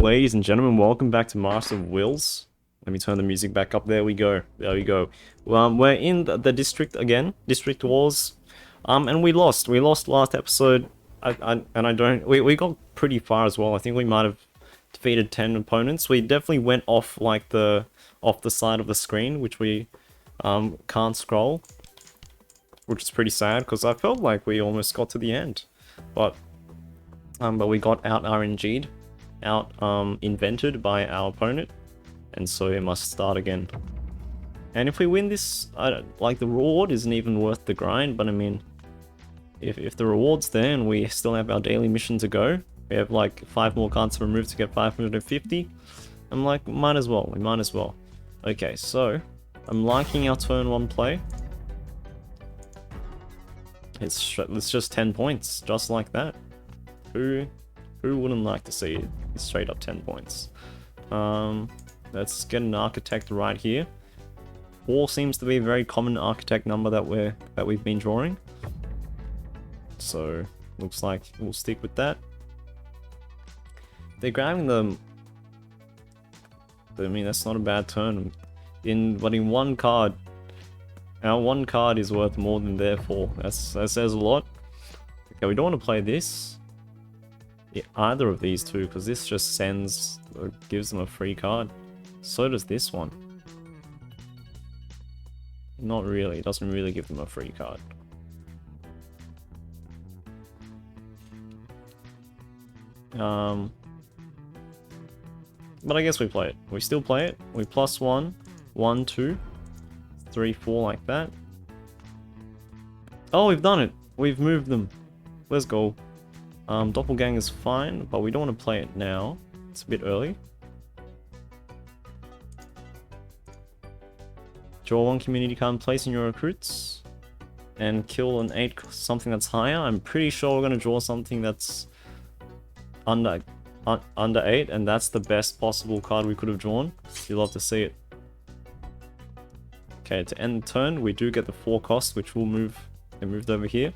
Ladies and gentlemen, welcome back to Master of Wills. Let me turn the music back up. There we go. There we go. We're in the district again. District Wars. And we lost. We lost last episode. We got pretty far as well. I think we might have defeated 10 opponents. We definitely went off like off the side of the screen, which we can't scroll. Which is pretty sad because I felt like we almost got to the end. But we got out RNG'd. Invented by our opponent, and so it must start again. And if we win this, like the reward isn't even worth the grind, but I mean, if the reward's there and we still have our daily mission to go, we have like 5 more cards to remove to get 550, I'm like, might as well, we might as well. Okay, so, I'm liking our turn 1 play. It's just 10 points, just like that. Who wouldn't like to see it? Straight up 10 points. Let's get an architect right here. 4 seems to be a very common architect number that we've been drawing. So looks like we'll stick with that. They're grabbing them. I mean, that's not a bad turn. But in one card, our 1 card is worth more than their 4. That says a lot. Okay, we don't want to play this. Yeah, either of these two, because this just sends or gives them a free card. So does this one. Not really, it doesn't really give them a free card. But I guess we play it. We still play it. We +1, 1, 2, 3, 4 like that. Oh, we've done it. We've moved them. Let's go. Doppelganger's fine, but we don't want to play it now. It's a bit early. Draw 1 community card, place in your recruits, and kill an 8 something that's higher. I'm pretty sure we're going to draw something that's under 8, and that's the best possible card we could have drawn. You'll love to see it. Okay, to end the turn, we do get the 4 cost, which will move. They moved over here.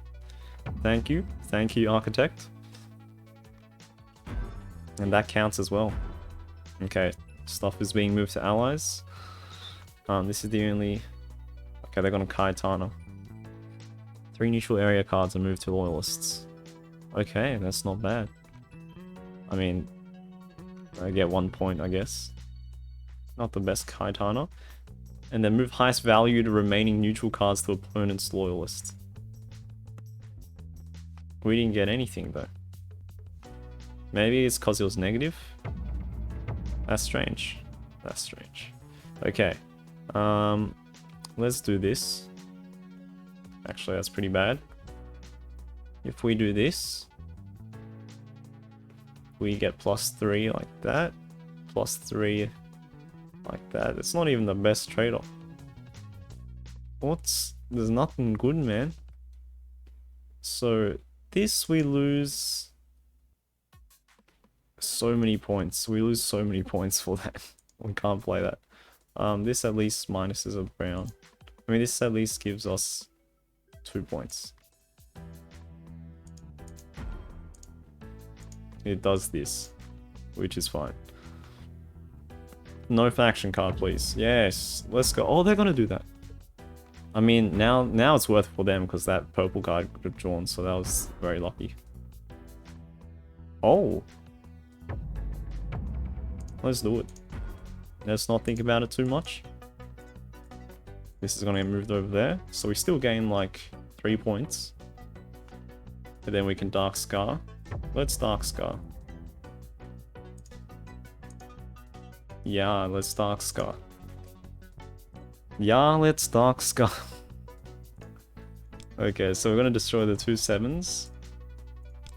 Thank you, architect. And that counts as well. Okay, stuff is being moved to allies. This is the only... Okay, they're going to KIYTANA. 3 neutral area cards are moved to loyalists. Okay, that's not bad. I mean, I get 1 point, I guess. Not the best KIYTANA. And then move highest value to remaining neutral cards to opponent's loyalists. We didn't get anything though. Maybe it's because it was negative. That's strange. That's strange. Okay. Let's do this. Actually, that's pretty bad. If we do this, we get +3 like that. +3 like that. It's not even the best trade-off. There's nothing good, man. So this we lose so many points. We lose so many points for that. We can't play that. This at least minuses a brown. I mean, this at least gives us 2 points. It does this, which is fine. No faction card, please. Yes, let's go. Oh, they're gonna do that. I mean, now it's worth it for them because that purple card could have drawn, so that was very lucky. Oh. Let's do it. Let's not think about it too much. This is gonna get moved over there, so we still gain like 3 points. And then we can Dark Scar. Let's Dark Scar. Yeah, let's Dark Scar. Yeah, let's Dark Scar. Okay, so we're gonna destroy the 2 7s.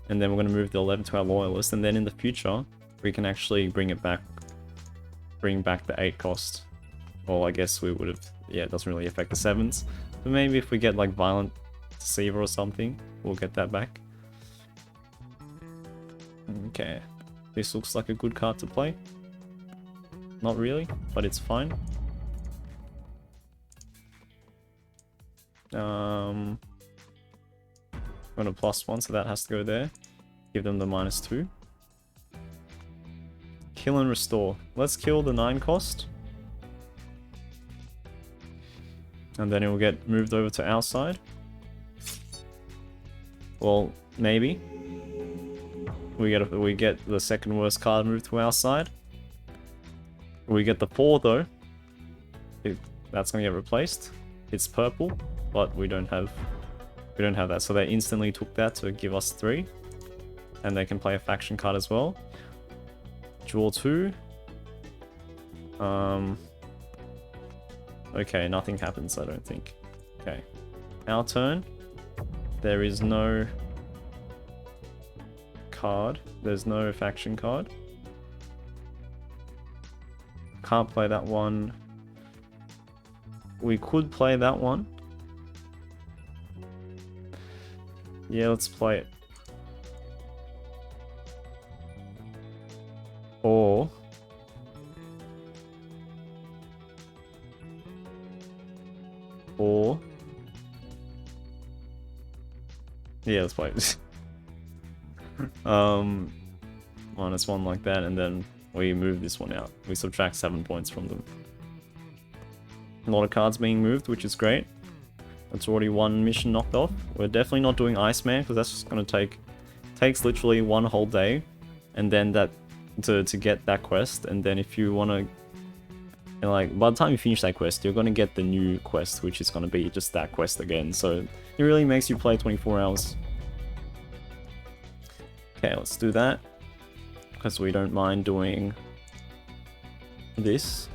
And then we're gonna move the 11 to our loyalist, and then in the future, we can actually bring back the 8 cost. Well, I guess we would have... Yeah, it doesn't really affect the 7s. But maybe if we get like Violent Deceiver or something, we'll get that back. Okay. This looks like a good card to play. Not really, but it's fine. I'm gonna +1, so that has to go there. Give them the -2. Kill and restore. Let's kill the 9 cost. And then it will get moved over to our side. Well, maybe. We get the second worst card moved to our side. We get the 4 though. That's gonna get replaced. It's purple, but we don't have that. So they instantly took that to give us 3. And they can play a faction card as well. Draw 2. Okay, nothing happens, I don't think. Okay. Our turn. There is no card. There's no faction card. Can't play that one. We could play that one. Yeah, let's play it. Or yeah, let's play it. -1 like that, and then we move this one out. We subtract 7 points from them. A lot of cards being moved, which is great. That's already 1 mission knocked off. We're definitely not doing Iceman, because that's just gonna takes literally 1 whole day, and then that to get that quest. And then if you wanna, like, by the time you finish that quest, you're gonna get the new quest, which is gonna be just that quest again. So it really makes you play 24 hours. Okay, let's do that, because we don't mind doing this.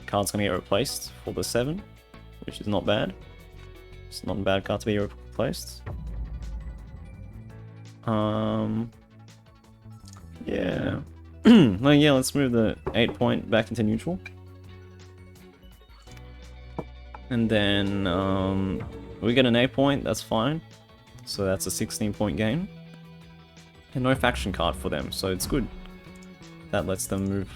Card's gonna get replaced for the 7, which is not bad. It's not a bad card to be replaced. Yeah. No, yeah, let's move the 8 point back into neutral. And then, we get an 8 point, that's fine. So that's a 16 point game. And no faction card for them, so it's good. That lets them move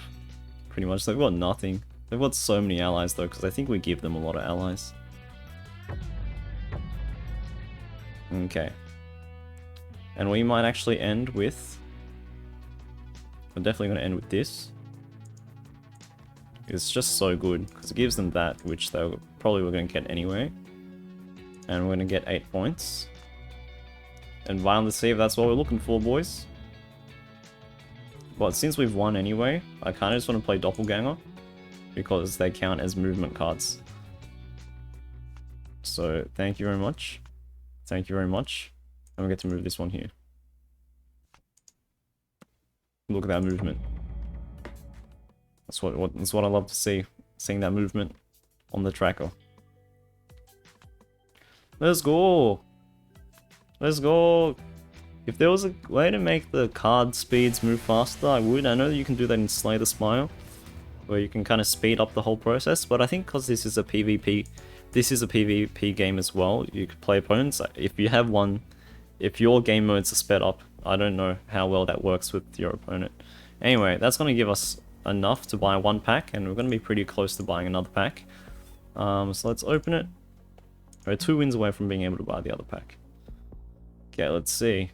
pretty much. They've got nothing. They've got so many allies though, because I think we give them a lot of allies. Okay. And we might actually end with... We're definitely going to end with this. It's just so good, because it gives them that, which they probably were going to get anyway. And we're going to get 8 points. And Violent Deceive, that's what we're looking for, boys. But since we've won anyway, I kind of just want to play Doppelganger, because they count as movement cards. So, thank you very much. Thank you very much. And we get to move this one here. Look at that movement. That's what I love to see. Seeing that movement on the tracker. Let's go! Let's go! If there was a way to make the card speeds move faster, I would. I know that you can do that in Slay the Spire, where you can kind of speed up the whole process, but I think because this is a PvP game as well, you could play opponents. If you have one, if your game modes are sped up, I don't know how well that works with your opponent. Anyway, that's going to give us enough to buy 1 pack, and we're going to be pretty close to buying another pack. So let's open it. We're 2 wins away from being able to buy the other pack. Okay, let's see.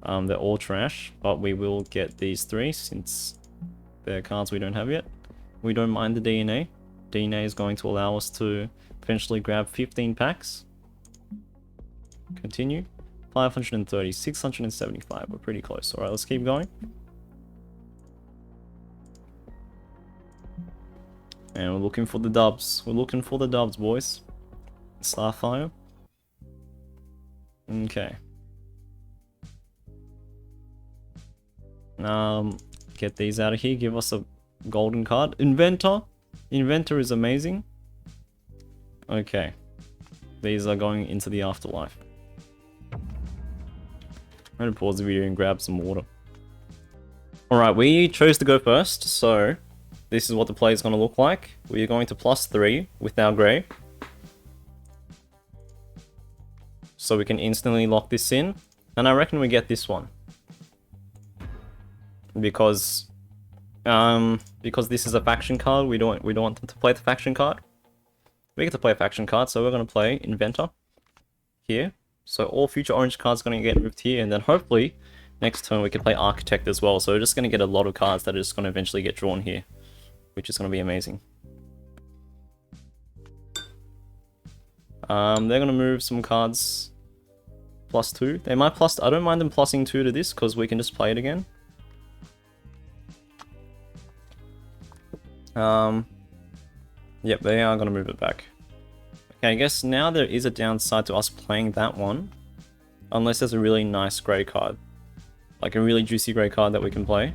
They're all trash, but we will get these 3 since they're cards we don't have yet. We don't mind the DNA. DNA is going to allow us to potentially grab 15 packs. Continue. 530, 675. We're pretty close. Alright, let's keep going. And we're looking for the dubs. We're looking for the dubs, boys. Starfire. Okay. Get these out of here. Give us a golden card. Inventor. Inventor is amazing. Okay. These are going into the afterlife. I'm gonna pause the video and grab some water. Alright, we chose to go first, so this is what the play is going to look like. We are going to +3 with our grey. So we can instantly lock this in. And I reckon we get this one. Because this is a faction card, we don't want them to play the faction card. We get to play a faction card, so we're going to play Inventor here. So all future orange cards are going to get moved here, and then hopefully Next turn we can play Architect as well, so we're just going to get a lot of cards that are just going to eventually get drawn here, which is going to be amazing. They're going to move some cards +2. They might plus... I don't mind them plussing 2 to this, because we can just play it again. Yep, they are going to move it back. Okay, I guess now there is a downside to us playing that one, unless there's a really nice grey card. Like a really juicy grey card that we can play,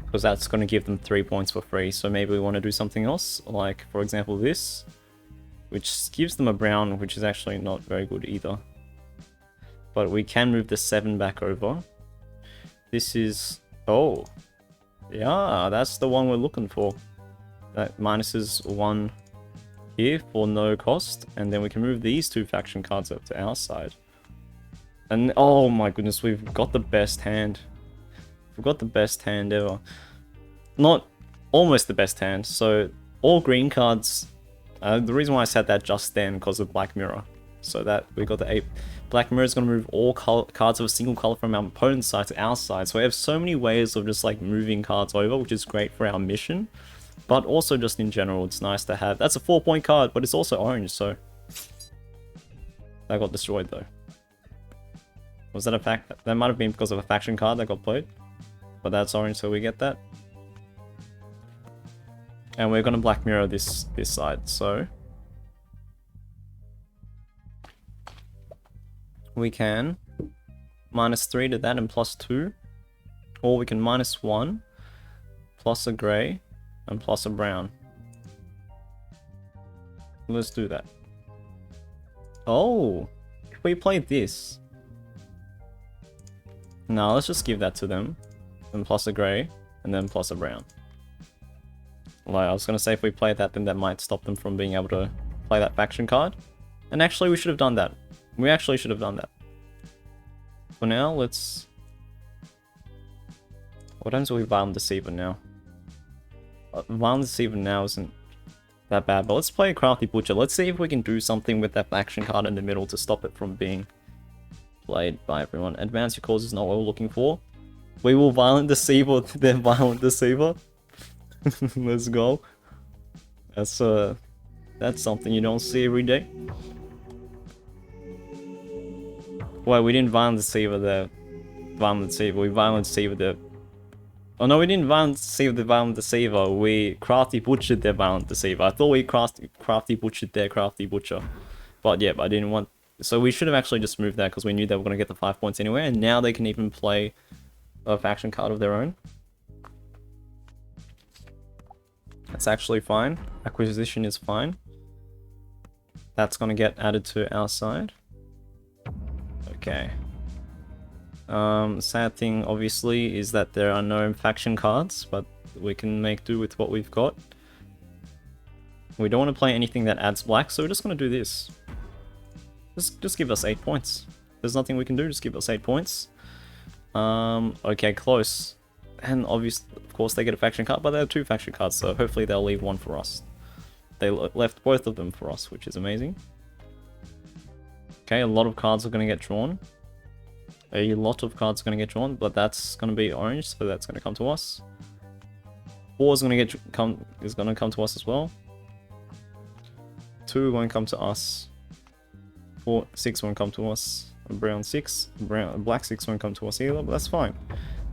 because that's going to give them 3 points for free. So maybe we want to do something else, like for example this, which gives them a brown, which is actually not very good either. But we can move the 7 back over. This is... oh, yeah, that's the one we're looking for. That minuses 1 here for no cost, and then we can move these 2 faction cards up to our side. And oh my goodness, we've got the best hand. We've got the best hand ever. Not almost the best hand. So all green cards. The reason why I said that just then because of Black Mirror. So that we got the 8. Black Mirror is going to move all cards of a single color from our opponent's side to our side. So we have so many ways of just like moving cards over, which is great for our mission. But also just in general, it's nice to have. That's a 4-point card, but it's also orange, so that got destroyed though. Was that a fact? That might have been because of a faction card that got played. But that's orange, so we get that. And we're gonna Black Mirror this side, so we can -3 to that and +2. Or we can -1 plus a grey and plus a brown. Let's do that. Oh, if we play this. No, let's just give that to them. And plus a grey, and then plus a brown. Like, I was gonna say if we play that, then that might stop them from being able to play that faction card. And actually, we should have done that. We actually should have done that. For now, let's... what happens if we Violent Deceiver now? Violent Deceiver now isn't that bad, but let's play a Crafty Butcher. Let's see if we can do something with that faction card in the middle to stop it from being played by everyone. Advance your cause is not what we're looking for. We will Violent Deceiver, then Violent Deceiver. Let's go. That's something you don't see every day. Wait, we didn't Violent Deceiver the Violent Deceiver. We Violent Deceiver the... oh no, we didn't Violent Deceiver the Violent Deceiver. We Crafty Butchered their Violent Deceiver. I thought we Crafty Butchered their Crafty Butcher. But yeah, I didn't want... so we should have actually just moved that because we knew they were going to get the 5 points anyway. And now they can even play a faction card of their own. That's actually fine. Acquisition is fine. That's going to get added to our side. Okay. Sad thing, obviously, is that there are no faction cards, but we can make do with what we've got. We don't want to play anything that adds black, so we're just going to do this. Just give us 8 points. There's nothing we can do, just give us 8 points. Okay, close. And obviously, of course, they get a faction card, but they have 2 faction cards, so hopefully they'll leave 1 for us. They left both of them for us, which is amazing. Okay, a lot of cards are going to get drawn. A lot of cards are going to get drawn, but that's going to be orange, so that's going to come to us. 4 is going to come to us as well. 2 won't come to us. 6 won't come to us. Brown 6, black 6 won't come to us either, but that's fine.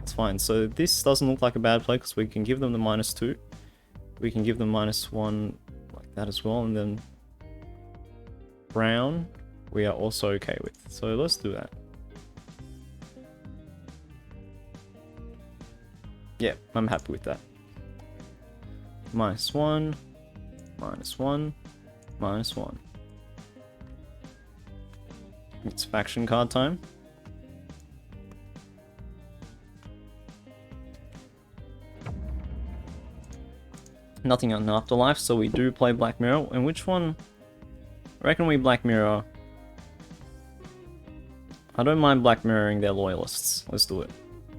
It's fine. So this doesn't look like a bad play because we can give them the -2. We can give them -1 like that as well, and then brown we are also okay with. So let's do that. Yeah, I'm happy with that. -1, -1, -1. It's faction card time. Nothing on Afterlife, so we do play Black Mirror. And which one? I reckon we Black Mirror. I don't mind Black Mirroring their loyalists. Let's do it.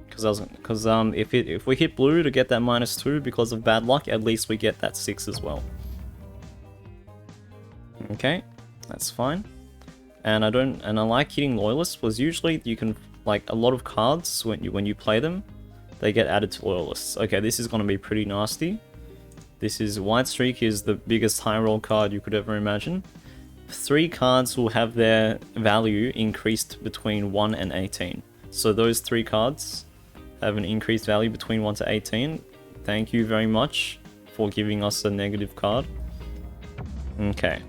Because if we hit blue to get that -2 because of bad luck, at least we get that 6 as well. Okay, that's fine. And I like hitting loyalists, because usually you can like a lot of cards when you play them, they get added to loyalists. Okay, this is gonna be pretty nasty. This is WHITESTREAK is the biggest high roll card you could ever imagine. 3 cards will have their value increased between 1 and 18. So those 3 cards have an increased value between 1 to 18. Thank you very much for giving us a negative card. Okay,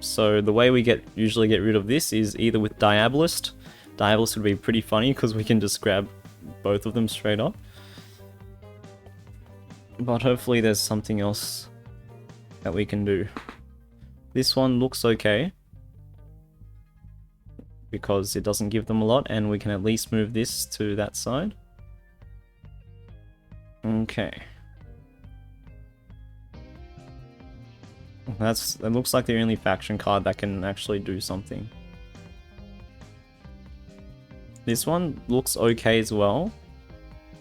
so the way we usually get rid of this is either with Diabolist. Diabolist would be pretty funny because we can just grab both of them straight up. But hopefully there's something else that we can do. This one looks okay because it doesn't give them a lot, and we can at least move this to that side. Okay. That looks like the only faction card that can actually do something. This one looks okay as well,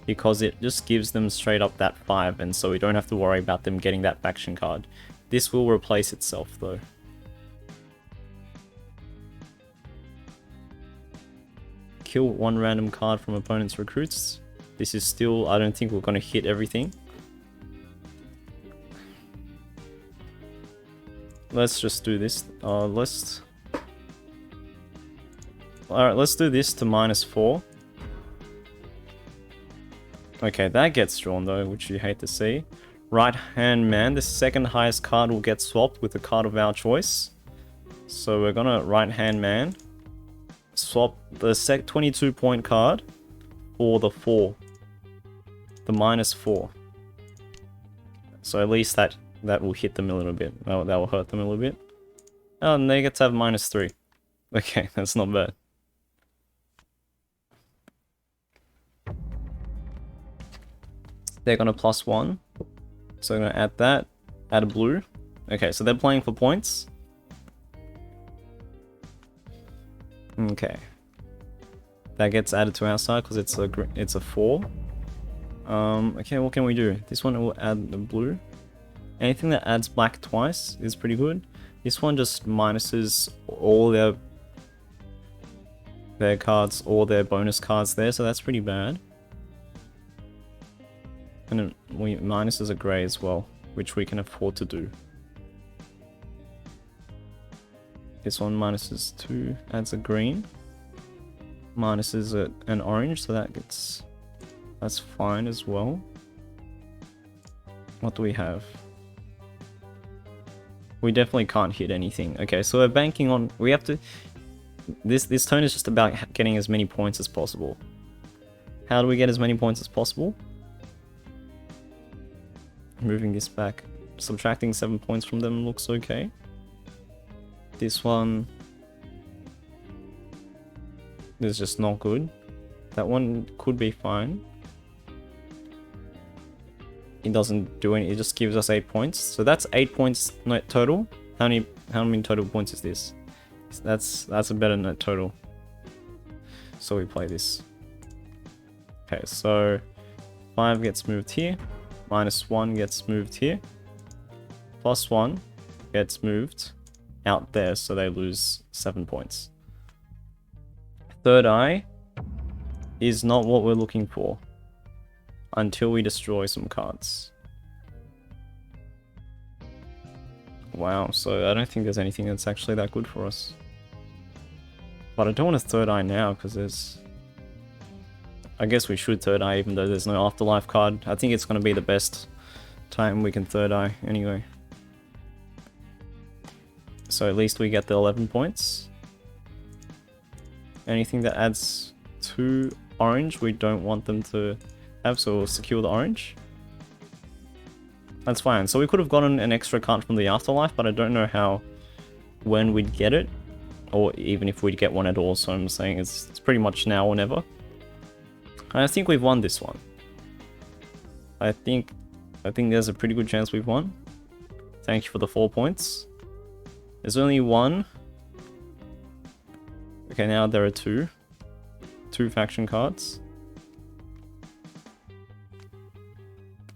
because it just gives them straight up that 5, and so we don't have to worry about them getting that faction card. This will replace itself though. Kill 1 random card from opponent's recruits. This is still, I don't think we're going to hit everything. Let's just do this. Alright, let's do this to -4. Okay, that gets drawn though, which you hate to see. Right hand man, the second highest card will get swapped with a card of our choice. So we're gonna right hand man, swap the 22 point card for the 4. The -4. So at least that will hit them a little bit. That will hurt them a little bit. Oh, and they get to have -3. Okay, that's not bad. They're gonna +1. So I'm gonna add that. Add a blue. Okay, so they're playing for points. Okay. That gets added to our side because it's a 4. Okay, what can we do? This one will add the blue. Anything that adds black twice is pretty good. This one just minuses all their cards, all their bonus cards there, so that's pretty bad. And then we minuses a grey as well, which we can afford to do. This one minuses 2, adds a green. Minuses an orange, so that's fine as well. What do we have? We definitely can't hit anything. Okay, so we're banking on, we have to, this turn is just about getting as many points as possible. How do we get as many points as possible? Moving this back, subtracting 7 points from them looks okay. This one is just not good. That one could be fine. It doesn't do any, it just gives us 8 points. So that's 8 points net total. How many total points is this? That's a better net total. So we play this. Okay, so 5 gets moved here. -1 gets moved here. +1 gets moved out there, so they lose 7 points. Third eye is not what we're looking for until we destroy some cards. Wow, so I don't think there's anything that's actually that good for us. But I don't want to third eye now because there's... I guess we should third eye even though there's no afterlife card. I think it's going to be the best time we can third eye anyway. So at least we get the 11 points. Anything that adds 2 orange we don't want them to have, so we'll secure the orange. That's fine. So we could have gotten an extra card from the afterlife, but I don't know when we'd get it, or even if we'd get one at all. So I'm saying it's pretty much now or never. And I think we've won this one. I think there's a pretty good chance we've won. Thank you for the 4 points. There's only 1. Okay, now there are 2 faction cards.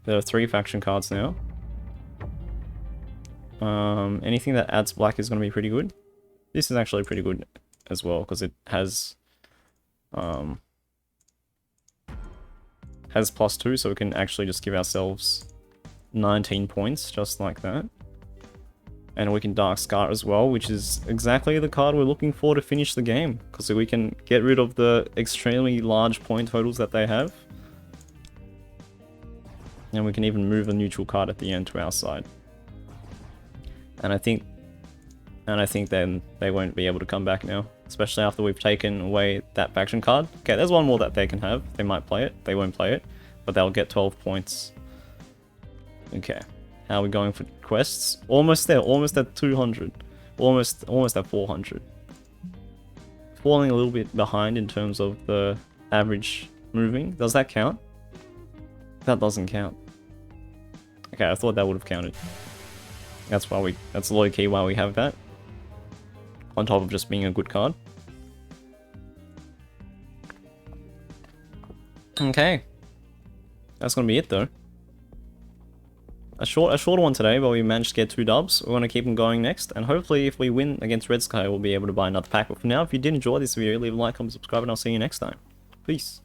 There are 3 faction cards now. Anything that adds black is going to be pretty good. This is actually pretty good as well because it has has +2, so we can actually just give ourselves 19 points, just like that. And we can Dark Scar as well, which is exactly the card we're looking for to finish the game, because we can get rid of the extremely large point totals that they have. And we can even move a neutral card at the end to our side. And I think then they won't be able to come back now, especially after we've taken away that faction card. Okay, there's one more that they can have. They might play it, they won't play it, but they'll get 12 points. Okay, how are we going for quests? Almost there, almost at 200. Almost at 400. Falling a little bit behind in terms of the average moving. Does that count? That doesn't count. Okay, I thought that would have counted. That's low key why we have that. On top of just being a good card. Okay. That's gonna be it though. A shorter one today, but we managed to get 2 dubs. We're gonna keep them going next, and hopefully if we win against Red Sky, we'll be able to buy another pack. But for now, if you did enjoy this video, leave a like, comment, subscribe, and I'll see you next time. Peace.